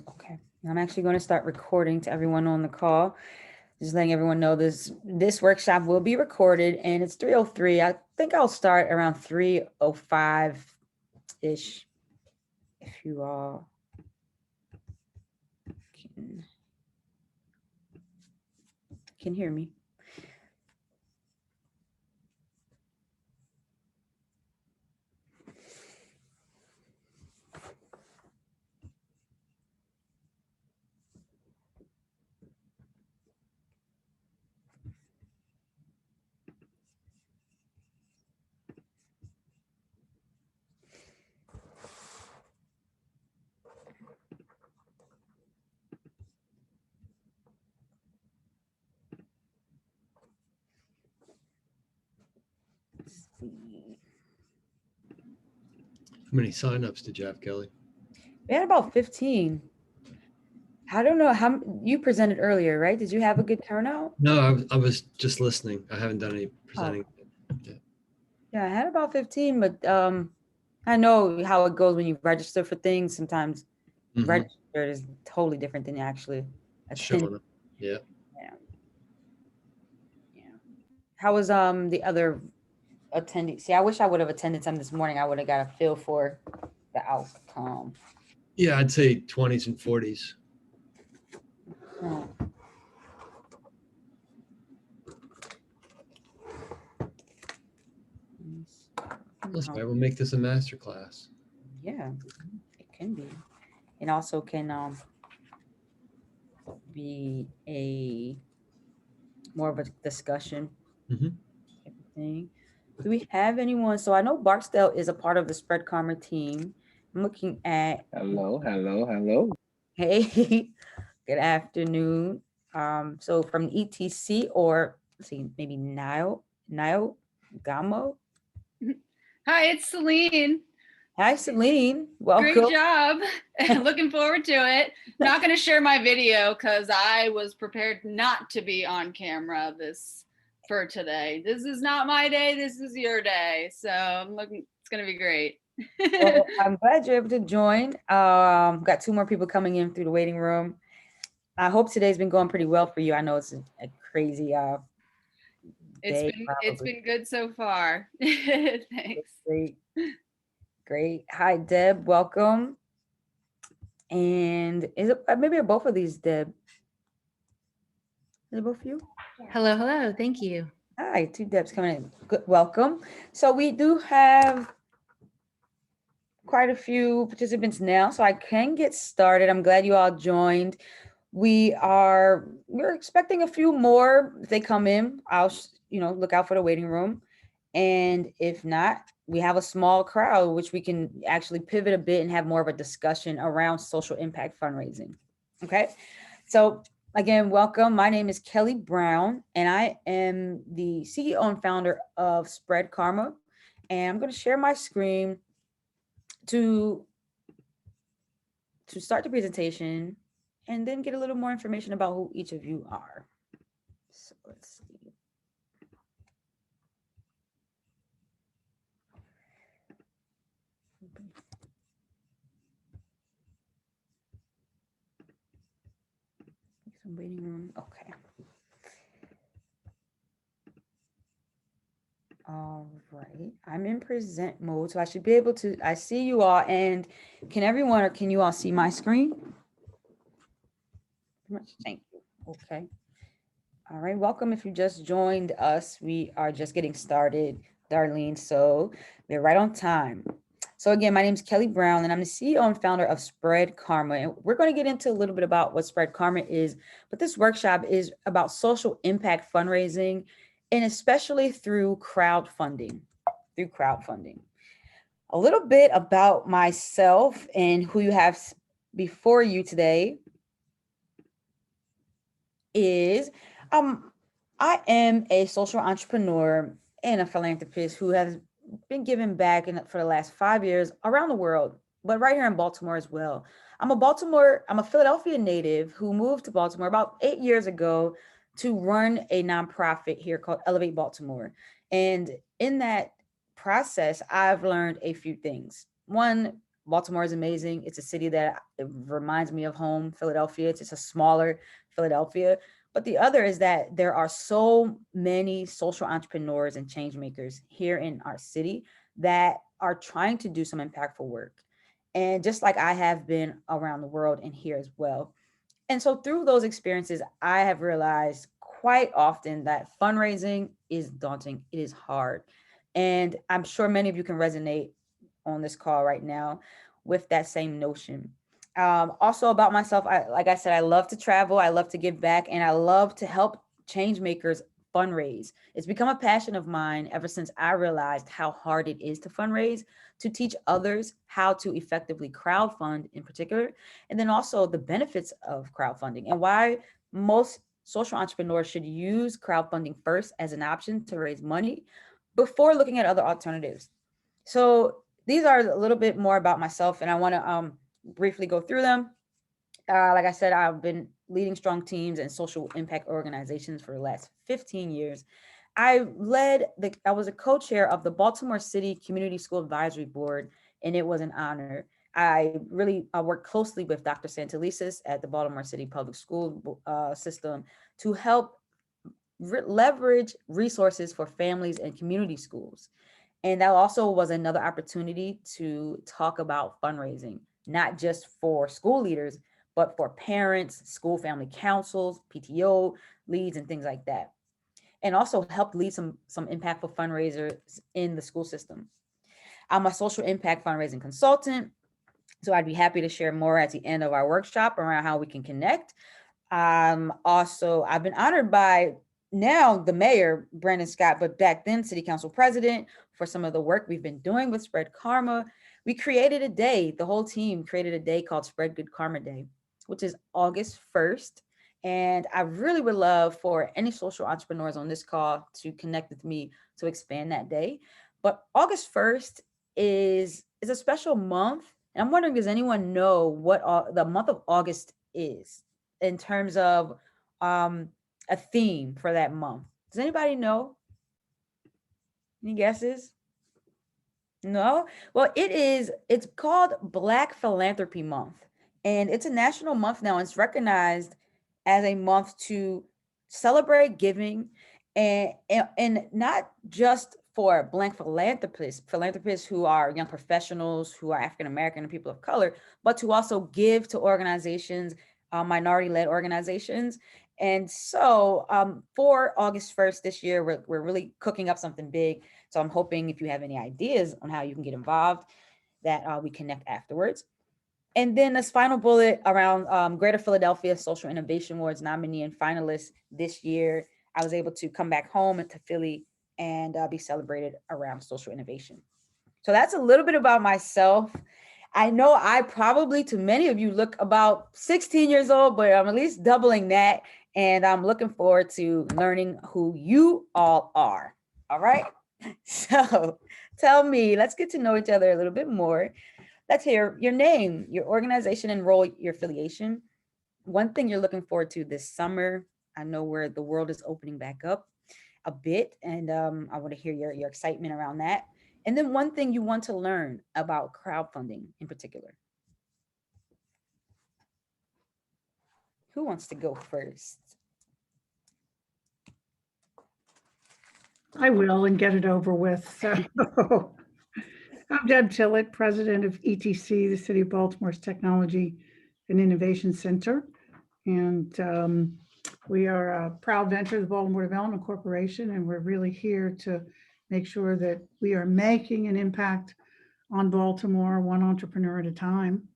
Okay, I'm actually going to start recording to everyone on the call. Just letting everyone know this workshop will be recorded, and it's 3:03. I think I'll start around 3:05-ish, if you all can hear me. How many signups did you have, Kelly? We had about 15. I don't know how you presented earlier, right? Did you have a good turnout? No, I was just listening. I haven't done any Oh, presenting. yeah, I had about 15, but I know how it goes when you register for things. Sometimes registered is totally different than actually attending. Showing up. Yeah. Yeah. Yeah. How was the other attendee? See, I wish I would have attended some this morning. I would have got a feel for the outcome. Yeah, I'd say 20s and 40s. Oh. Let's maybe we'll make this a master class. Yeah, it can be. It also can be a more of a discussion type of thing. Do we have anyone? So I know Barksdale is a part of the SpreadKarma team. I'm looking at. Hello. Hey, good afternoon. So from ETC, or let's see, maybe Nile Gamo. Hi, it's Celine. Hi, Celine. Welcome. Great job. Looking forward to it. Not going to share my video because I was prepared not to be on camera for today. This is not my day. This is your day. So I'm looking. It's going to be great. Well, I'm glad you're able to join. Got 2 more people coming in through the waiting room. I hope today's been going pretty well for you. I know it's a crazy day. It's been good so far. Thanks. Great. Hi, Deb. Welcome. And is it maybe both of these, Deb? Is it both of you? Hello. Thank you. Hi, 2 Debs coming in. Good. Welcome. So we do have quite a few participants now, so I can get started. I'm glad you all joined. We're expecting a few more. If they come in, I'll look out for the waiting room. And if not, we have a small crowd, which we can actually pivot a bit and have more of a discussion around social impact fundraising. Okay. So again, welcome. My name is Kellie Brown, and I am the CEO and founder of SpreadKarma. And I'm going to share my screen to start the presentation and then get a little more information about who each of you are. So let's see. Some waiting room. Okay. All right. I'm in present mode, so I should be able to. I see you all, and can you all see my screen? Thank you. Okay. All right. Welcome. If you just joined us, we are just getting started, Darlene. So we're right on time. So again, my name is Kellie Brown, and I'm the CEO and founder of SpreadKarma. And we're going to get into a little bit about what SpreadKarma is, but this workshop is about social impact fundraising, and especially through crowdfunding. A little bit about myself and who you have before you today is I am a social entrepreneur and a philanthropist who has been giving back for the last 5 years around the world, but right here in Baltimore as well. I'm a Philadelphia native who moved to Baltimore about 8 years ago to run a nonprofit here called Elevate Baltimore. And in that process, I've learned a few things. One, Baltimore is amazing. It's a city that it reminds me of home, Philadelphia. It's a smaller Philadelphia. But the other is that there are so many social entrepreneurs and change makers here in our city that are trying to do some impactful work. And just like I have been around the world and here as well. And so through those experiences, I have realized quite often that fundraising is daunting. It is hard. And I'm sure many of you can resonate on this call right now with that same notion. Also about myself, like I said, I love to travel, I love to give back, and I love to help change makers fundraise. It's become a passion of mine ever since I realized how hard it is to fundraise, to teach others how to effectively crowdfund in particular, and then also the benefits of crowdfunding and why most social entrepreneurs should use crowdfunding first as an option to raise money before looking at other alternatives. So these are a little bit more about myself, and I want to briefly go through them. Like I said, I've been leading strong teams and social impact organizations for the last 15 years. I was a co-chair of the Baltimore City Community School Advisory Board, and it was an honor. I worked closely with Dr. Santelises at the Baltimore City Public School system to help leverage resources for families and community schools. And that also was another opportunity to talk about fundraising, not just for school leaders, but for parents, school family councils, PTO leads, and things like that. And also helped lead some impactful fundraisers in the school system. I'm a social impact fundraising consultant, so I'd be happy to share more at the end of our workshop around how we can connect. Also, I've been honored by now the mayor, Brandon Scott, but back then city council president, for some of the work we've been doing with SpreadKarma. We created a day, the whole team created a day called Spread Good Karma Day, which is August 1st. And I really would love for any social entrepreneurs on this call to connect with me to expand that day. But August 1st is a special month. And I'm wondering, does anyone know what the month of August is in terms of a theme for that month? Does anybody know? Any guesses? No? Well, it's called Black Philanthropy Month. And it's a national month now. It's recognized as a month to celebrate giving and not just for Black philanthropists who are young professionals, who are African American and people of color, but to also give to organizations, minority-led organizations. And so for August 1st this year, we're really cooking up something big. So I'm hoping if you have any ideas on how you can get involved, that we connect afterwards. And then this final bullet around Greater Philadelphia Social Innovation Awards nominee and finalist this year. I was able to come back home into Philly and be celebrated around social innovation. So that's a little bit about myself. I know I probably, to many of you, look about 16 years old, but I'm at least doubling that. And I'm looking forward to learning who you all are. All right. So tell me, let's get to know each other a little bit more. Let's hear your name, your organization, and role, your affiliation. One thing you're looking forward to this summer. I know where the world is opening back up a bit, and I want to hear your excitement around that. And then one thing you want to learn about crowdfunding in particular. Who wants to go first? I will and get it over with. So I'm Deb Tillett, president of ETC, the City of Baltimore's Technology and Innovation Center. And we are a proud venture of the Baltimore Development Corporation, and we're really here to make sure that we are making an impact on Baltimore, one entrepreneur at a time.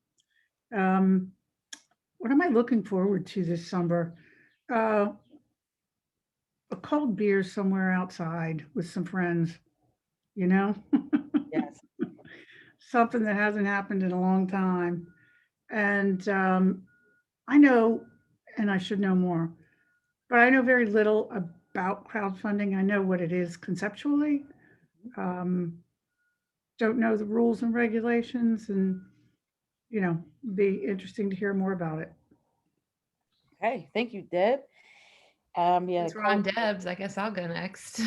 What am I looking forward to this summer? A cold beer somewhere outside with some friends, you know? Yes. Something that hasn't happened in a long time. And I know, and I should know more, but I know very little about crowdfunding. I know what it is conceptually. Don't know the rules and regulations, and, you know, be interesting to hear more about it. Okay, thank you, Deb. Yeah, Since we're on Debs, I guess I'll go next.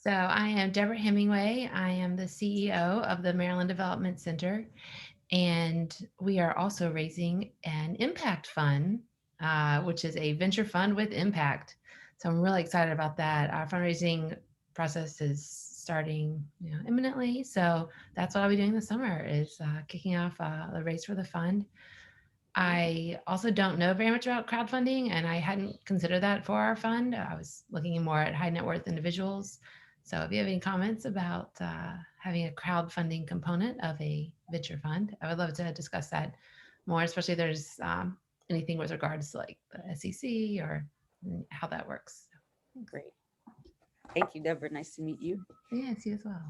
So I am Deborah Hemingway. I am the CEO of the Maryland Development Center, and we are also raising an impact fund, which is a venture fund with impact. So I'm really excited about that. Our fundraising process is starting imminently. So that's what I'll be doing this summer is kicking off the race for the fund. I also don't know very much about crowdfunding, and I hadn't considered that for our fund. I was looking more at high net worth individuals. So if you have any comments about having a crowdfunding component of a venture fund, I would love to discuss that more, especially if there's anything with regards to like the SEC or how that works. Great. Thank you, Deborah. Nice to meet you. Yes, you as well.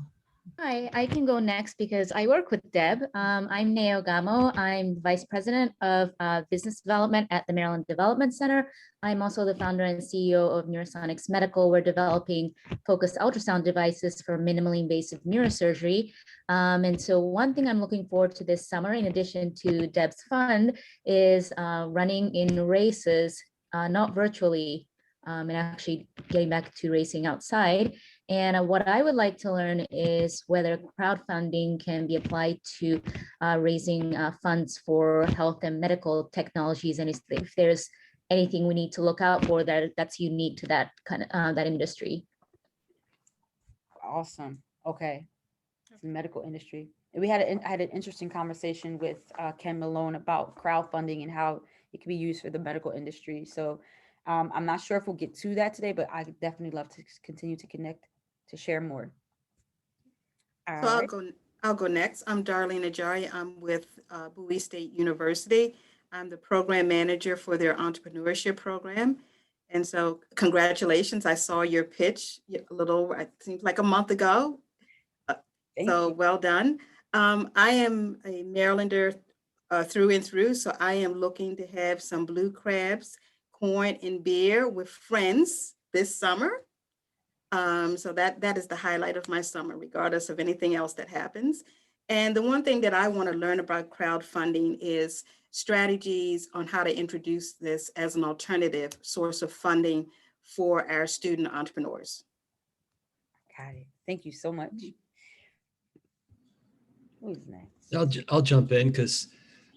Hi, I can go next because I work with Deb. I'm Neo Gamo. I'm Vice President of Business Development at the Maryland Development Center. I'm also the founder and CEO of Neurosonics Medical. We're developing focused ultrasound devices for minimally invasive neurosurgery. And so one thing I'm looking forward to this summer, in addition to Deb's fund, is running in races, not virtually, and actually getting back to racing outside. And what I would like to learn is whether crowdfunding can be applied to raising funds for health and medical technologies, and if there's anything we need to look out for that's unique to that kind of that industry. Awesome. Okay. It's the medical industry. And I had an interesting conversation with Ken Malone about crowdfunding and how it can be used for the medical industry. So I'm not sure if we'll get to that today, but I definitely love to continue to connect to share more. All So right. I'll go next. I'm Darlene Ajari. I'm with Bowie State University. I'm the program manager for their entrepreneurship program. And so congratulations. I saw your pitch a little, it seems like a month ago. Thank So you. well done. I am a Marylander through and through. So I am looking to have some blue crabs, corn, and beer with friends this summer. So that is the highlight of my summer, regardless of anything else that happens. And the one thing that I want to learn about crowdfunding is strategies on how to introduce this as an alternative source of funding for our student entrepreneurs. Got it. Thank you so much. Who's next? I'll jump in because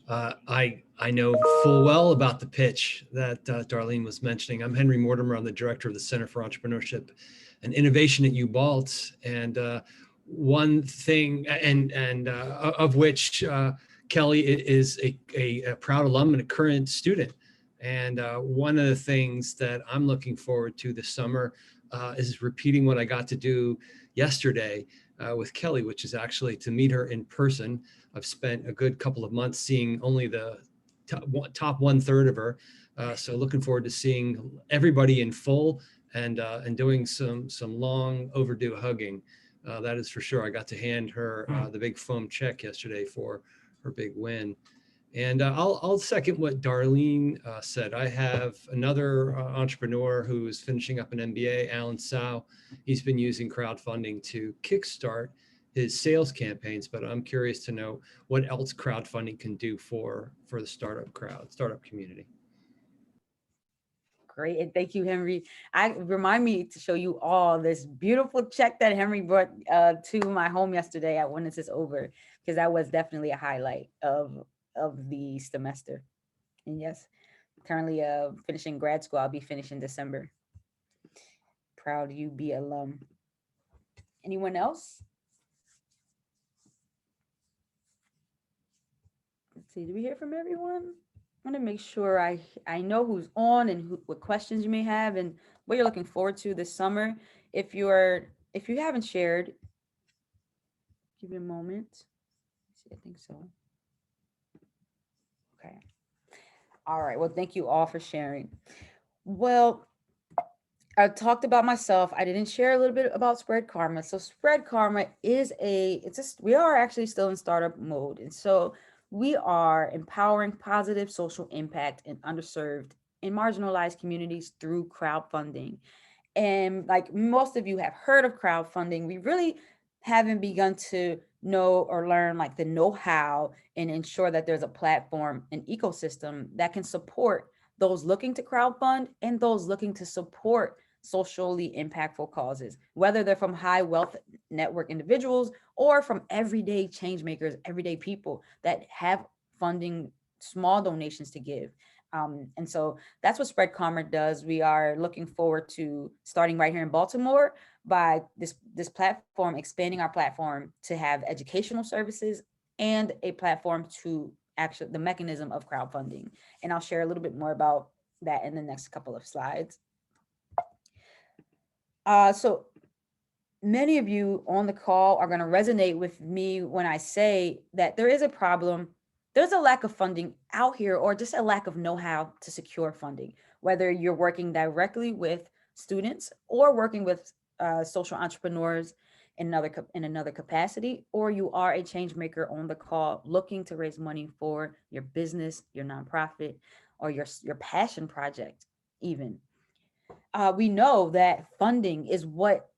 I know full well about the pitch that Darlene was mentioning. I'm Henry Mortimer. I'm the director of the Center for Entrepreneurship and Innovation at UBalt. And one thing, of which Kellie is a proud alum and a current student. And one of the things that I'm looking forward to this summer is repeating what I got to do yesterday with Kellie, which is actually to meet her in person. I've spent a good couple of months seeing only the top 1/3 of her. So looking forward to seeing everybody in full and doing some long overdue hugging. That is for sure. I got to hand her the big foam check yesterday for her big win. And I'll second what Darlene said. I have another entrepreneur who's finishing up an MBA, Alan Sau. He's been using crowdfunding to kickstart his sales campaigns, but I'm curious to know what else crowdfunding can do for the startup community. Great. And thank you, Henry. Remind me to show you all this beautiful check that Henry brought to my home yesterday when this is over, because that was definitely a highlight of the semester. And yes, currently finishing grad school. I'll be finishing December. Proud UB alum. Anyone else? Let's see, do we hear from everyone? I want to make sure I know who's on and what questions you may have and what you're looking forward to this summer. If you haven't shared, give me a moment. Let's see, I think so. Okay. All right. Well, thank you all for sharing. Well, I talked about myself. I didn't share a little bit about SpreadKarma. So SpreadKarma is we are actually still in startup mode. And so we are empowering positive social impact in underserved and marginalized communities through crowdfunding. And like most of you have heard of crowdfunding, we really haven't begun to know or learn like the know-how and ensure that there's a platform, an ecosystem that can support those looking to crowdfund and those looking to support socially impactful causes, whether they're from high wealth network individuals or from everyday change makers, everyday people that have funding, small donations to give. And so that's what SpreadKarma does. We are looking forward to starting right here in Baltimore by this platform, expanding our platform to have educational services and a platform to actually the mechanism of crowdfunding. And I'll share a little bit more about that in the next couple of slides. So many of you on the call are going to resonate with me when I say that there is a problem. There's a lack of funding out here, or just a lack of know-how to secure funding, whether you're working directly with students or working with social entrepreneurs in another capacity, or you are a change maker on the call looking to raise money for your business, your nonprofit, or your passion project even. We know that funding is what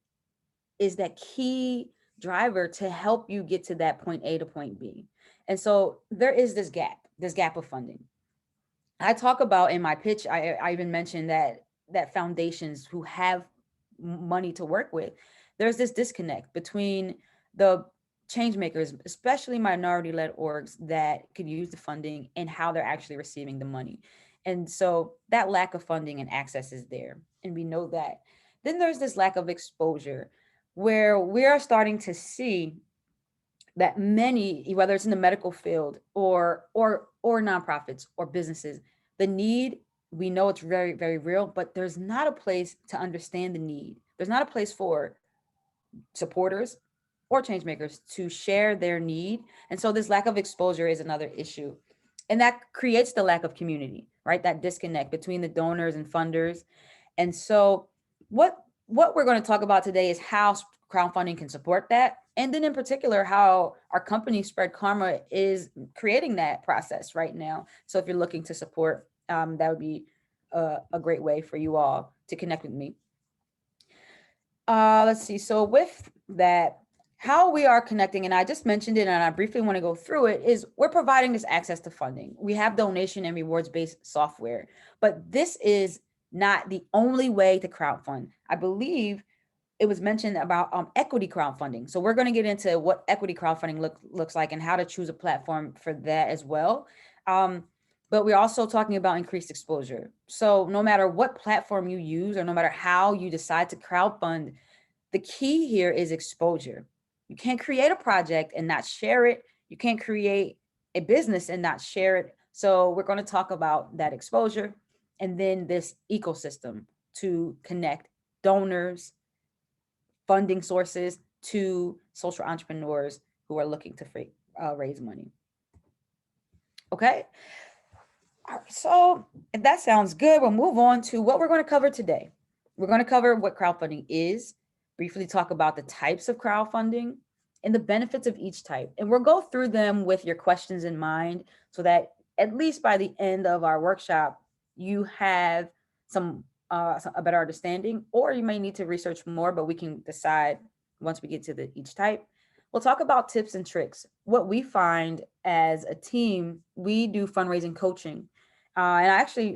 is that key driver to help you get to that point A to point B. And so there is this gap of funding. I talk about in my pitch, I even mentioned that foundations who have money to work with, there's this disconnect between the change makers, especially minority-led orgs that could use the funding, and how they're actually receiving the money. And so that lack of funding and access is there. And we know that. Then there's this lack of exposure, where we are starting to see that many, whether it's in the medical field or nonprofits or businesses, the need, we know it's very, very real, but there's not a place to understand the need. There's not a place for supporters or change makers to share their need. And so this lack of exposure is another issue. And that creates the lack of community, right? That disconnect between the donors and funders. And so what we're going to talk about today is how crowdfunding can support that. And then in particular, how our company SpreadKarma is creating that process right now. So if you're looking to support, that would be a great way for you all to connect with me. Let's see. So with that, how we are connecting, and I just mentioned it and I briefly want to go through it, is we're providing this access to funding. We have donation and rewards-based software, but this is not the only way to crowdfund. I believe it was mentioned about equity crowdfunding. So we're going to get into what equity crowdfunding looks like and how to choose a platform for that as well. But we're also talking about increased exposure. So no matter what platform you use, or no matter how you decide to crowdfund, the key here is exposure. You can't create a project and not share it. You can't create a business and not share it. So we're going to talk about that exposure, and then this ecosystem to connect donors, funding sources to social entrepreneurs who are looking to raise money. Okay. All right, so if that sounds good, we'll move on to what we're going to cover today. We're going to cover what crowdfunding is, briefly talk about the types of crowdfunding and the benefits of each type. And we'll go through them with your questions in mind, so that at least by the end of our workshop, you have a better understanding, or you may need to research more, but we can decide once we get to each type. We'll talk about tips and tricks. What we find as a team, we do fundraising coaching. And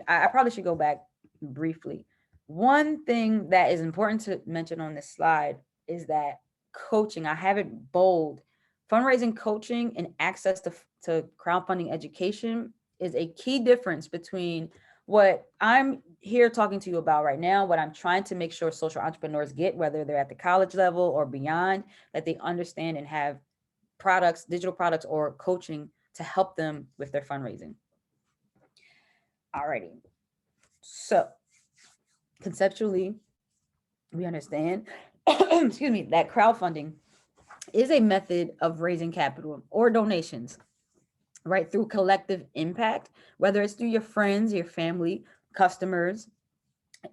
I probably should go back briefly. One thing that is important to mention on this slide is that coaching, I have it bold, fundraising coaching and access to crowdfunding education is a key difference between what I'm here talking to you about right now, what I'm trying to make sure social entrepreneurs get, whether they're at the college level or beyond, that they understand and have products, digital products or coaching to help them with their fundraising. Alrighty. So conceptually, we understand, excuse me, that crowdfunding is a method of raising capital or donations, right, through collective impact, whether it's through your friends, your family, customers,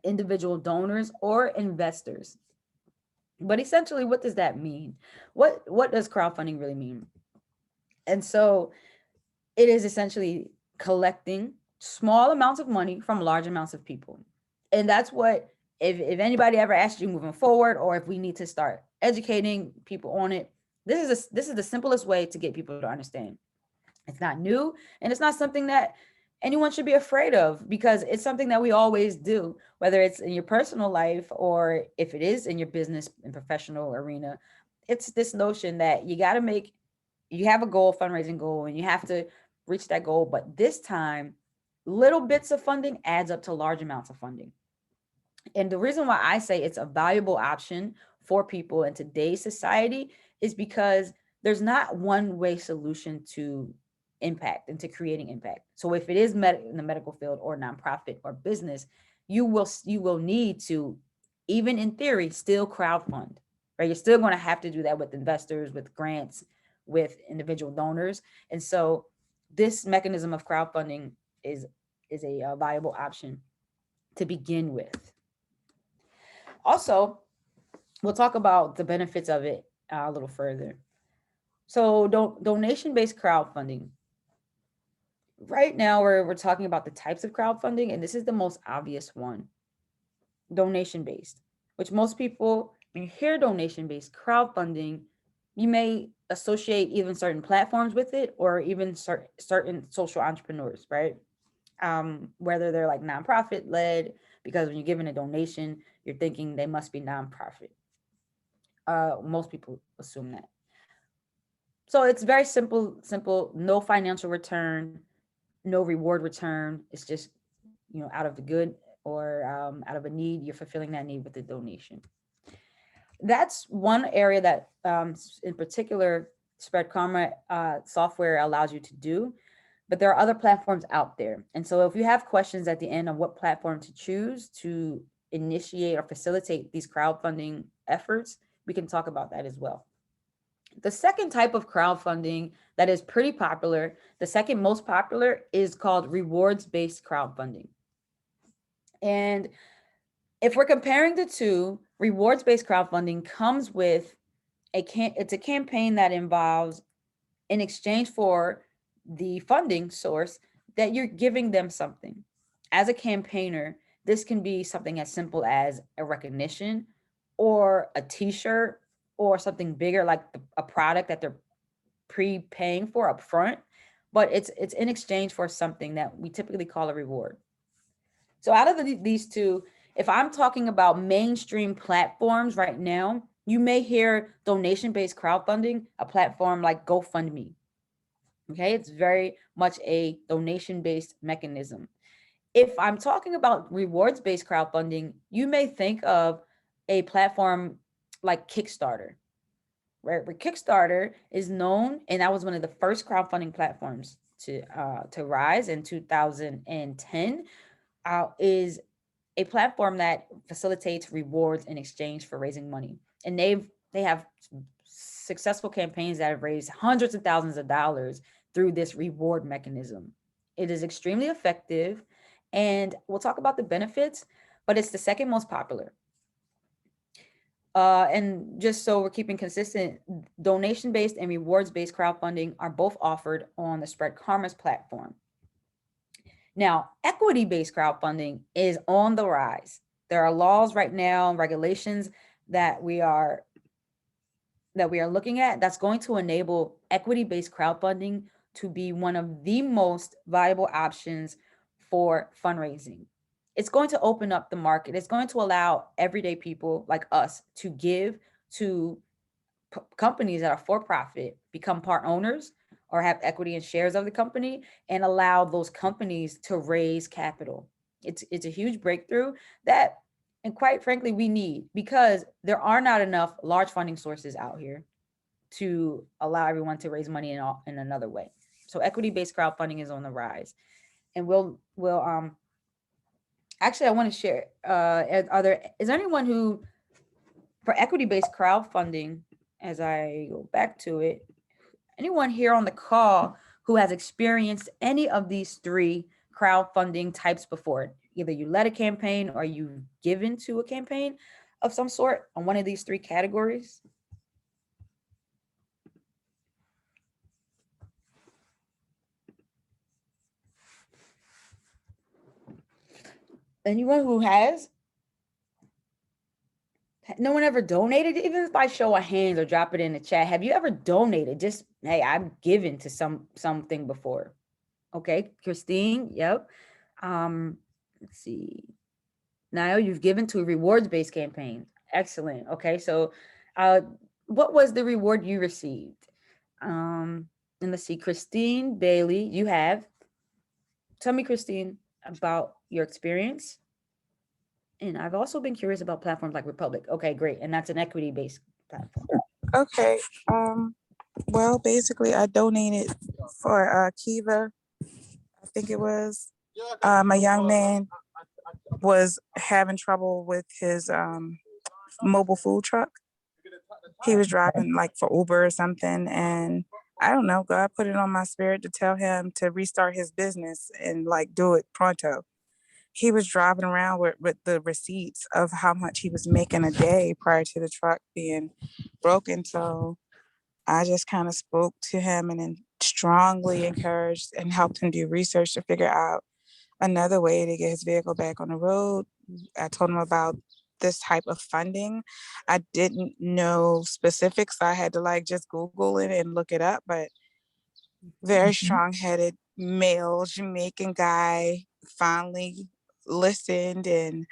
individual donors, or investors. But essentially, what does that mean? What does crowdfunding really mean? And so it is essentially collecting small amounts of money from large amounts of people. And that's what, if anybody ever asks you moving forward, or if we need to start educating people on it, this is the simplest way to get people to understand. It's not new, and it's not something that anyone should be afraid of, because it's something that we always do, whether it's in your personal life or if it is in your business and professional arena. It's this notion that you got to make, you have a goal, fundraising goal, and you have to reach that goal. But this time, little bits of funding adds up to large amounts of funding. And the reason why I say it's a valuable option for people in today's society is because there's not one way solution to impact and to creating impact. So if it is in the medical field or nonprofit or business, you will need to, even in theory, still crowdfund, right? You're still going to have to do that with investors, with grants, with individual donors. And so this mechanism of crowdfunding is a viable option to begin with. Also, we'll talk about the benefits of it a little further. So donation-based crowdfunding. Right now, we're talking about the types of crowdfunding, and this is the most obvious one, donation-based, which most people, when you hear donation-based crowdfunding, you may associate even certain platforms with it, or even certain social entrepreneurs, right? Whether they're like nonprofit led, because when you're giving a donation, you're thinking they must be nonprofit. Most people assume that. So it's very simple, no financial return, no reward return. It's just, out of the good or out of a need, you're fulfilling that need with the donation. That's one area that in particular SpreadKarma software allows you to do, but there are other platforms out there. And so if you have questions at the end on what platform to choose to initiate or facilitate these crowdfunding efforts, we can talk about that as well. The second type of crowdfunding that is pretty popular, the second most popular, is called rewards-based crowdfunding. And if we're comparing the two, rewards-based crowdfunding comes with it's a campaign that involves, in exchange for the funding source, that you're giving them something. As a campaigner, this can be something as simple as a recognition or a t-shirt or something bigger like a product that they're pre-paying for up front, but it's in exchange for something that we typically call a reward. So out of these two, if I'm talking about mainstream platforms right now, you may hear donation-based crowdfunding, a platform like GoFundMe. Okay, it's very much a donation-based mechanism. If I'm talking about rewards-based crowdfunding, you may think of a platform like Kickstarter, right? Where Kickstarter is known, and that was one of the first crowdfunding platforms to rise in 2010, is a platform that facilitates rewards in exchange for raising money. And they have successful campaigns that have raised hundreds of thousands of dollars through this reward mechanism. It is extremely effective, and we'll talk about the benefits, but it's the second most popular. And just so we're keeping consistent, donation-based and rewards-based crowdfunding are both offered on the SpreadKarma's platform. Now, equity-based crowdfunding is on the rise. There are laws right now, regulations that we are looking at that's going to enable equity-based crowdfunding to be one of the most viable options for fundraising. It's going to open up the market. It's going to allow everyday people like us to give to companies that are for-profit, become part owners or have equity and shares of the company, and allow those companies to raise capital. It's a huge breakthrough that, and quite frankly, we need, because there are not enough large funding sources out here to allow everyone to raise money in another way. So equity-based crowdfunding is on the rise. And we'll actually, I want to share, is there anyone who, for equity-based crowdfunding, as I go back to it, anyone here on the call who has experienced any of these three crowdfunding types before? Either you led a campaign or you've given to a campaign of some sort on one of these three categories? Anyone who has? No one ever donated, even by show of hands or drop it in the chat? Have you ever donated? Just, hey, I've given to something before. Okay, Christine, yep. Let's see. Now you've given to a rewards-based campaign. Excellent. Okay, so uh, what was the reward you received? And let's see, Christine Bailey, you have. Tell me, Christine, about your experience. And I've also been curious about platforms like Republic. Okay, great. And that's an equity-based platform. Okay. Well, basically, I donated for Kiva. I think it was. My young man was having trouble with his mobile food truck. He was driving like for Uber or something, and I don't know. God put it on my spirit to tell him to restart his business and like do it pronto. He was driving around with the receipts of how much he was making a day prior to the truck being broken. So I just kind of spoke to him and then strongly encouraged and helped him do research to figure out another way to get his vehicle back on the road. I told him about this type of funding. I didn't know specifics. I had to like just Google it and look it up, but very strong-headed male Jamaican guy finally listened and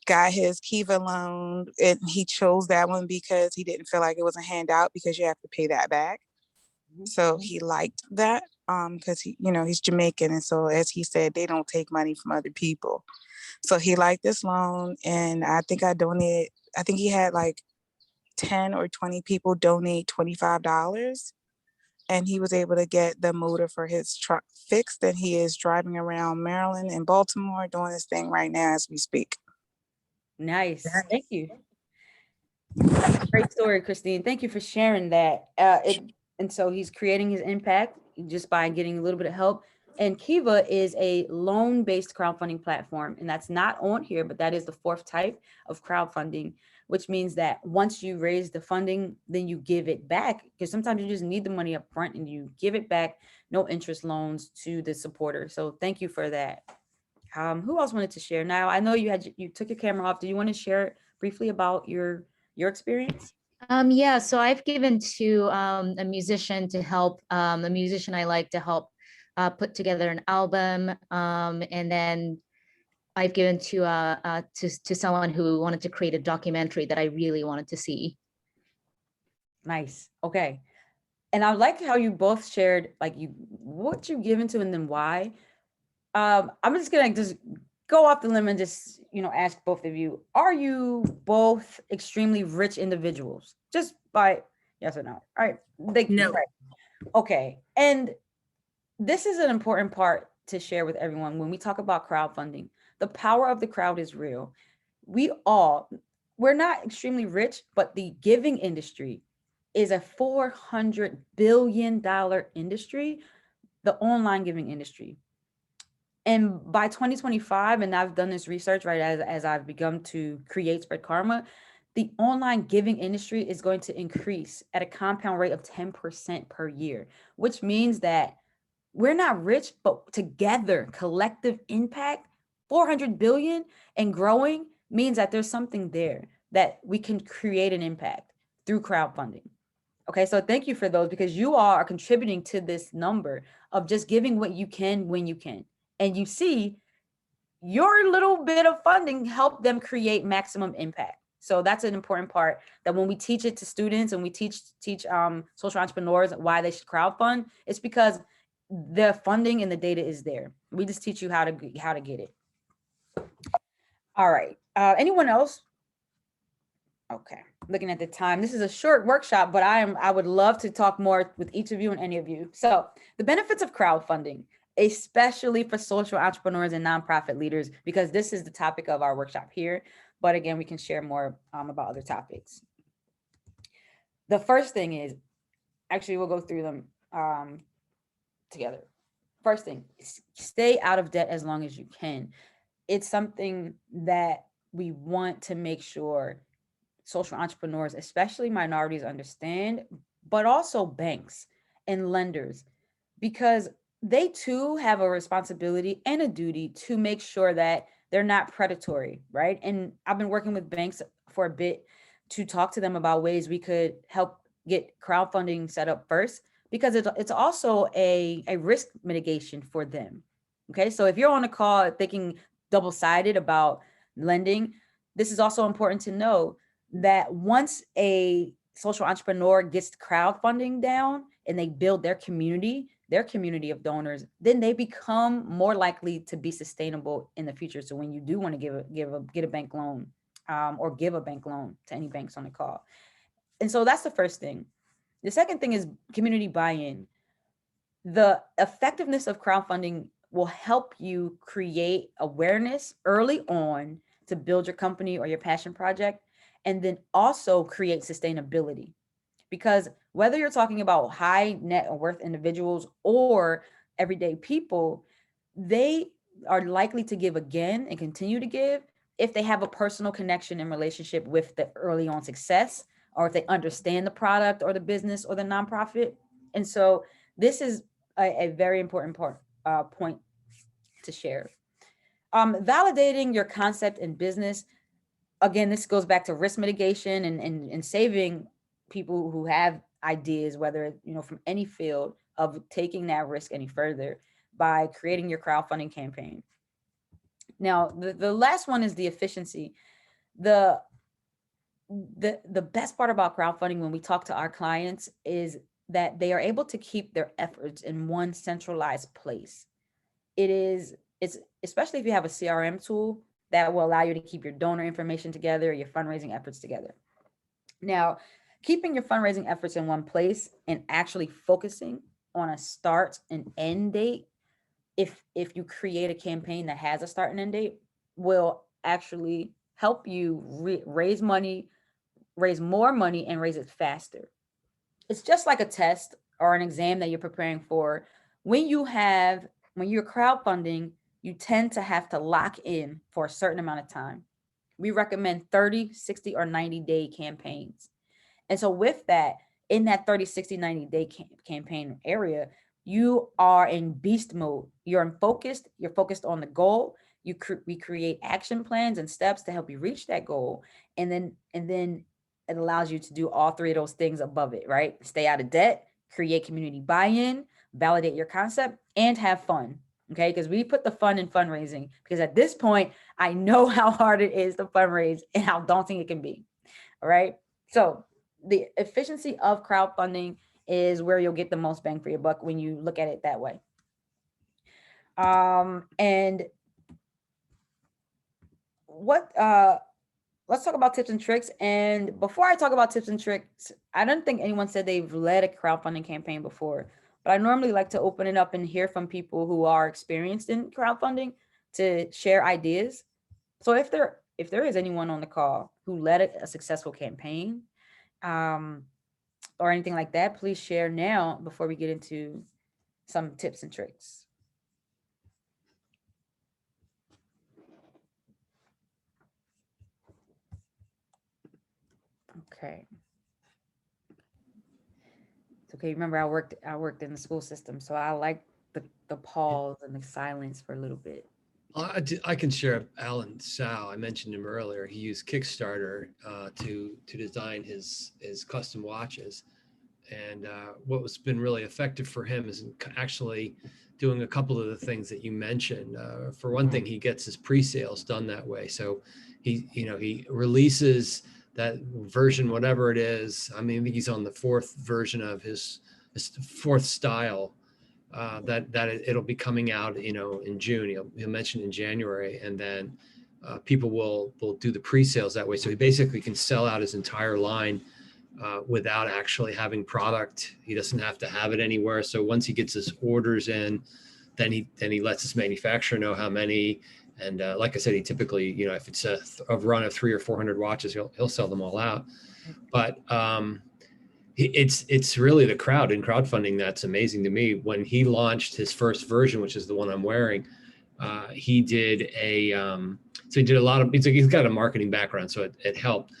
got his Kiva loan. And he chose that one because he didn't feel like it was a handout because you have to pay that back. So he liked that because he's Jamaican, and so as he said, they don't take money from other people. So he liked this loan, and I think I donated. I think he had like 10 or 20 people donate $25, and he was able to get the motor for his truck fixed. And he is driving around Maryland and Baltimore doing this thing right now as we speak. Nice. Thank you. Great story, Christine. Thank you for sharing that. And so he's creating his impact just by getting a little bit of help. And Kiva is a loan-based crowdfunding platform, and that's not on here, but that is the fourth type of crowdfunding, which means that once you raise the funding, then you give it back, because sometimes you just need the money up front and you give it back, no interest loans to the supporter. So thank you for that. Who else wanted to share? Now, I know you took your camera off. Do you want to share briefly about your experience? Yeah, so I've given to a musician to help, a musician I like to help put together an album. And then I've given to someone who wanted to create a documentary that I really wanted to see. Nice. Okay. And I like how you both shared like what you've given to and then why. I'm just gonna go off the limb and just ask both of you, are you both extremely rich individuals? Just by yes or no. All right. No. Right. Okay. And this is an important part to share with everyone when we talk about crowdfunding. The power of the crowd is real. We're not extremely rich, but the giving industry is a $400 billion industry, the online giving industry. And by 2025, and I've done this research, right, as I've begun to create SpreadKarma, the online giving industry is going to increase at a compound rate of 10% per year, which means that we're not rich, but together, collective impact, 400 billion and growing means that there's something there that we can create an impact through crowdfunding. Okay, so thank you for those, because you all are contributing to this number of just giving what you can when you can. And you see your little bit of funding help them create maximum impact. So that's an important part, that when we teach it to students and we teach social entrepreneurs why they should crowdfund, it's because the funding and the data is there. We just teach you how to get it. All right. Anyone else? Okay. Looking at the time, this is a short workshop, but I would love to talk more with each of you and any of you. So the benefits of crowdfunding, especially for social entrepreneurs and nonprofit leaders, because this is the topic of our workshop here. But again, we can share more about other topics. The first thing is, actually, we'll go through them together. First thing, stay out of debt as long as you can. It's something that we want to make sure social entrepreneurs, especially minorities, understand, but also banks and lenders, because they too have a responsibility and a duty to make sure that they're not predatory, right? And I've been working with banks for a bit to talk to them about ways we could help get crowdfunding set up first, because it's also a risk mitigation for them. Okay, so if you're on a call thinking double-sided about lending, this is also important to know that once a social entrepreneur gets crowdfunding down and they build their community of donors, then they become more likely to be sustainable in the future. So when you do want to get a bank loan, or give a bank loan to any banks on the call. And so that's the first thing. The second thing is community buy-in. The effectiveness of crowdfunding will help you create awareness early on to build your company or your passion project, and then also create sustainability. Because whether you're talking about high net worth individuals or everyday people, they are likely to give again and continue to give if they have a personal connection and relationship with the early on success, or if they understand the product or the business or the nonprofit. And so this is a very important point to share. Validating your concept in business. Again, this goes back to risk mitigation and saving people who have ideas, whether, from any field, of taking that risk any further by creating your crowdfunding campaign. Now, the last one is the efficiency. The best part about crowdfunding when we talk to our clients is that they are able to keep their efforts in one centralized place. It's especially if you have a CRM tool that will allow you to keep your donor information together, your fundraising efforts together. Now, keeping your fundraising efforts in one place and actually focusing on a start and end date, if you create a campaign that has a start and end date, will actually help you raise more money and raise it faster. It's just like a test or an exam that you're preparing for. When you're crowdfunding, you tend to have to lock in for a certain amount of time. We recommend 30, 60, or 90-day campaigns. And so with that, in that 30, 60, 90-day campaign area, you are in beast mode. You're focused on the goal. We create action plans and steps to help you reach that goal. And then it allows you to do all three of those things above it, right? Stay out of debt, create community buy-in, validate your concept, and have fun. Okay, because we put the fun in fundraising, because at this point, I know how hard it is to fundraise and how daunting it can be. All right. So the efficiency of crowdfunding is where you'll get the most bang for your buck when you look at it that way. And let's talk about tips and tricks. And before I talk about tips and tricks, I don't think anyone said they've led a crowdfunding campaign before, but I normally like to open it up and hear from people who are experienced in crowdfunding to share ideas. So if there is anyone on the call who led a successful campaign, or anything like that, please share now before we get into some tips and tricks. Okay. It's okay. Remember, I worked in the school system, so I like the pause and the silence for a little bit. I can share Alan Sow. I mentioned him earlier. He used Kickstarter to design his custom watches. And what's been really effective for him is actually doing a couple of the things that you mentioned. For one thing, he gets his pre-sales done that way. So he releases that version, whatever it is. I mean, I think he's on the fourth version of his fourth style. That it'll be coming out, in June. He'll mention in January, and then people will do the pre-sales that way. So he basically can sell out his entire line without actually having product. He doesn't have to have it anywhere. So once he gets his orders in, then he lets his manufacturer know how many. And like I said, he typically, if it's a run of 300 or 400 watches, he'll sell them all out. But it's really the crowd in crowdfunding that's amazing to me. When he launched his first version, which is the one I'm wearing, he did a lot of. He's got a marketing background, so it helped.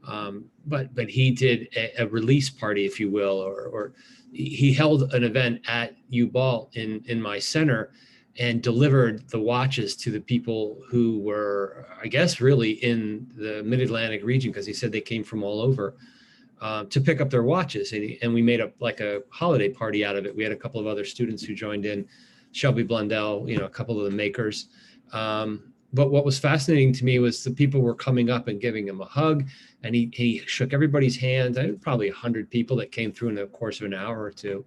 But he did a release party, if you will, or he held an event at U-Ball in my center and delivered the watches to the people who were, I guess, really in the Mid-Atlantic region, because he said they came from all over. to pick up their watches. And we made like a holiday party out of it. We had a couple of other students who joined in, Shelby Blundell, a couple of the makers. But what was fascinating to me was the people were coming up and giving him a hug, and he shook everybody's hands. I had probably 100 people that came through in the course of an hour or two.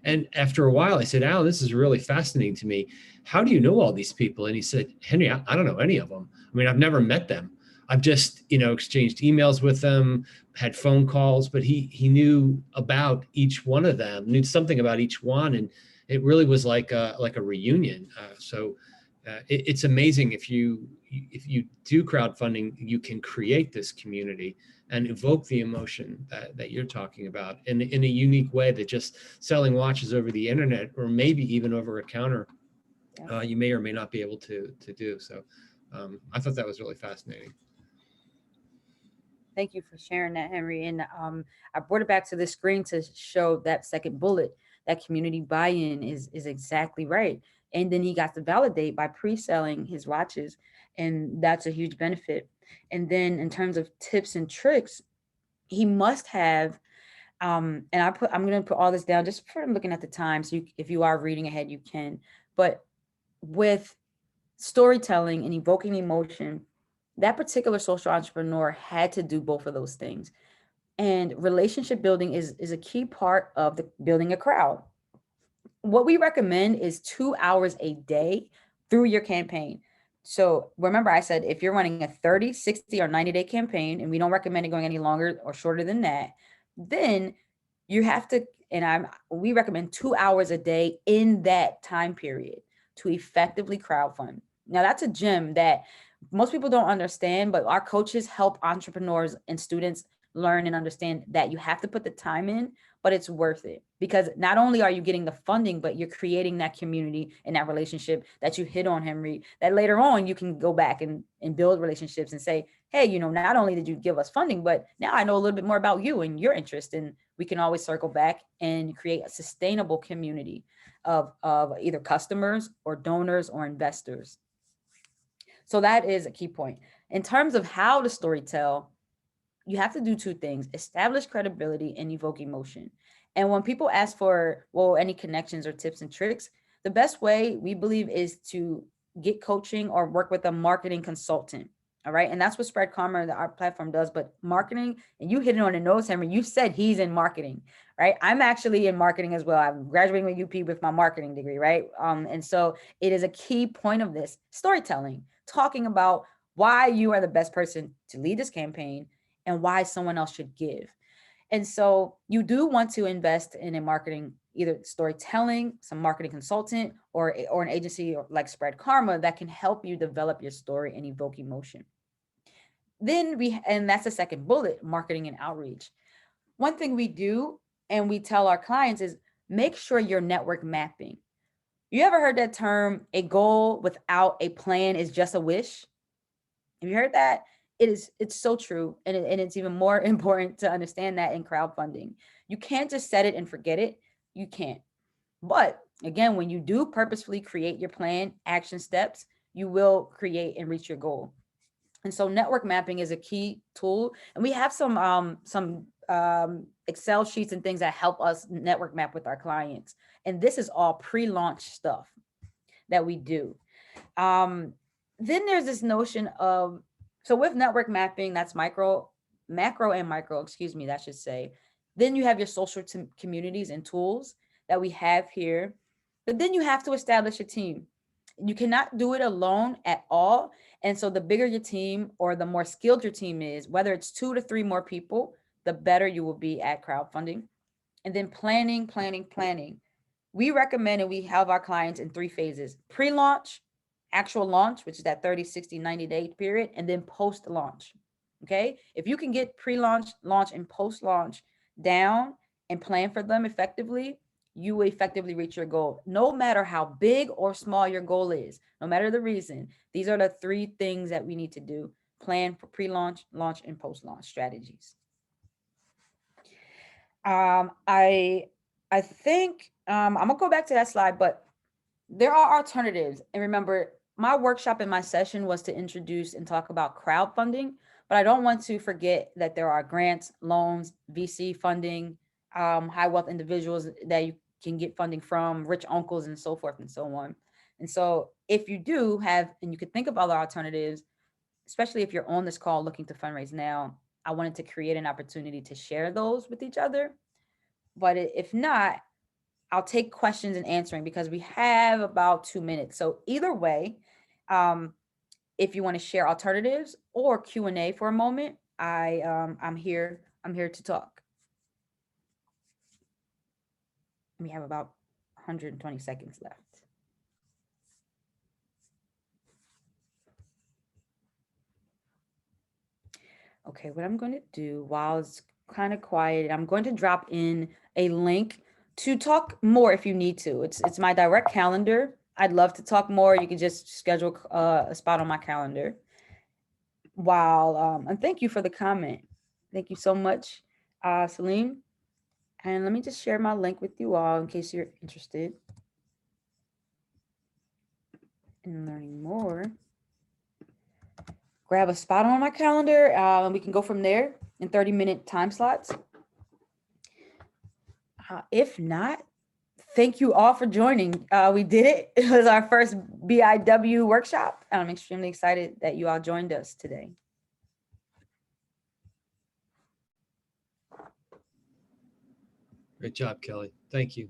And after a while, I said, Al, this is really fascinating to me. How do you know all these people? And he said, Henry, I don't know any of them. I mean, I've never met them. I've just, exchanged emails with them, had phone calls, but he knew about each one of them, knew something about each one. And it really was like a reunion. It's amazing if you do crowdfunding, you can create this community and evoke the emotion that you're talking about in a unique way that just selling watches over the internet or maybe even over a counter, you may or may not be able to do. So I thought that was really fascinating. Thank you for sharing that, Henry. And I brought it back to the screen to show that second bullet, that community buy-in is exactly right. And then he got to validate by pre-selling his watches. And that's a huge benefit. And then in terms of tips and tricks, he must have, and I'm going to put all this down just for looking at the time. So if you are reading ahead, you can. But with storytelling and evoking emotion, that particular social entrepreneur had to do both of those things. And relationship building is a key part of the building a crowd. What we recommend is 2 hours a day through your campaign. So remember, I said, if you're running a 30, 60, or 90-day campaign, and we don't recommend it going any longer or shorter than that, then you have to, we recommend 2 hours a day in that time period to effectively crowdfund. Now, that's a gem that most people don't understand, but our coaches help entrepreneurs and students learn and understand that you have to put the time in, but it's worth it, because not only are you getting the funding, but you're creating that community and that relationship that you hit on, Henry, that later on you can go back and build relationships and say, hey, not only did you give us funding, but now I know a little bit more about you and your interest, and we can always circle back and create a sustainable community of either customers or donors or investors. So that is a key point. In terms of how to storytell, you have to do two things: establish credibility and evoke emotion. And when people ask for, any connections or tips and tricks, the best way we believe is to get coaching or work with a marketing consultant. All right. And that's what SpreadKarma, our platform, does. But marketing, and you hit it on the nose, Henry, you said he's in marketing, right? I'm actually in marketing as well. I'm graduating with UP with my marketing degree, right? And so it is a key point of this storytelling, talking about why you are the best person to lead this campaign and why someone else should give. And so you do want to invest in a marketing, either storytelling, some marketing consultant, or an agency like SpreadKarma that can help you develop your story and evoke emotion. Then and that's the second bullet, marketing and outreach. One thing we do and we tell our clients is make sure you're network mapping. You ever heard that term, a goal without a plan is just a wish? Have you heard that? It's so true. And it's even more important to understand that in crowdfunding. You can't just set it and forget it. You can't. But again, when you do purposefully create your plan, action steps, you will create and reach your goal. And so network mapping is a key tool. And we have some Excel sheets and things that help us network map with our clients. And this is all pre-launch stuff that we do. Then there's this notion of, so with network mapping, that's macro and micro, that should say. Then you have your social communities and tools that we have here. But then you have to establish a team. You cannot do it alone at all. And so the bigger your team or the more skilled your team is, whether it's 2 to 3 more people, the better you will be at crowdfunding. And then planning. We recommend, and we have our clients in 3 phases: pre-launch, actual launch, which is that 30, 60, 90-day period, and then post-launch. Okay. If you can get pre-launch, launch, and post-launch down and plan for them effectively, you will effectively reach your goal, no matter how big or small your goal is, no matter the reason. These are the 3 things that we need to do: plan for pre-launch, launch, and post-launch strategies. I think I'm gonna go back to that slide, but there are alternatives. And remember, my workshop in my session was to introduce and talk about crowdfunding, but I don't want to forget that there are grants, loans, VC funding, high wealth individuals that you can get funding from, rich uncles and so forth and so on. And so if you do have, and you could think of other alternatives, especially if you're on this call looking to fundraise now, I wanted to create an opportunity to share those with each other. But if not, I'll take questions and answering because we have about 2 minutes. So either way, if you want to share alternatives or Q&A for a moment, I'm here to talk. We have about 120 seconds left. Okay, what I'm going to do while it's kind of quiet, I'm going to drop in a link to talk more if you need to. It's my direct calendar. I'd love to talk more. You can just schedule a spot on my calendar. And thank you for the comment. Thank you so much, Salim. And let me just share my link with you all in case you're interested in learning more. Grab a spot on my calendar and we can go from there in 30-minute time slots. If not, thank you all for joining. We did it. It was our first BIW workshop. And I'm extremely excited that you all joined us today. Great job, Kelly. Thank you.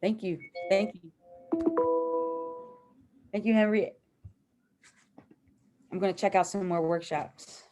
Thank you. Thank you. Thank you, Henry. I'm going to check out some more workshops.